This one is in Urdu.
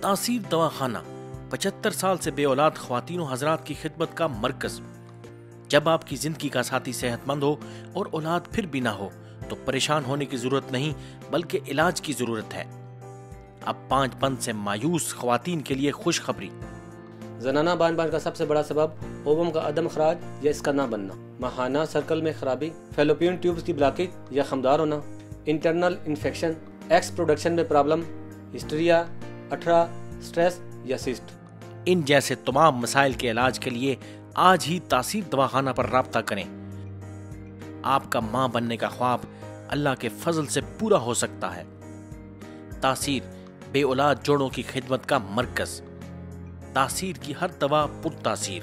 تاثیر دواخانہ 75 سال سے بے اولاد خواتین و حضرات کی خدمت کا مرکز۔ جب آپ کی زندگی کا ساتھی صحت مند ہو اور اولاد پھر بھی نہ ہو تو پریشان ہونے کی ضرورت نہیں بلکہ علاج کی ضرورت ہے۔ اب 5 بند سے مایوس خواتین کے لیے خوشخبری۔ زنانہ بان کا سب سے بڑا سبب اووم کا عدم اخراج یا اس کا نہ بننا، ماہانہ سرکل میں خرابی، فیلوپین ٹیوبز کی بلاکیج یا خمدار ہونا، انٹرنل انفیکشن، ایکس پروڈکشن میں پرابلم، ہسٹریا، اٹھرا، سٹریس یا سسٹ۔ ان جیسے تمام مسائل کے علاج کے لیے آج ہی تاثیر دواخانہ پر رابطہ کریں۔ آپ کا ماں بننے کا خواب اللہ کے فضل سے پورا ہو سکتا ہے۔ تاثیر بے اولاد جوڑوں کی خدمت کا مرکز۔ تاثیر کی ہر دوا پر تاثیر۔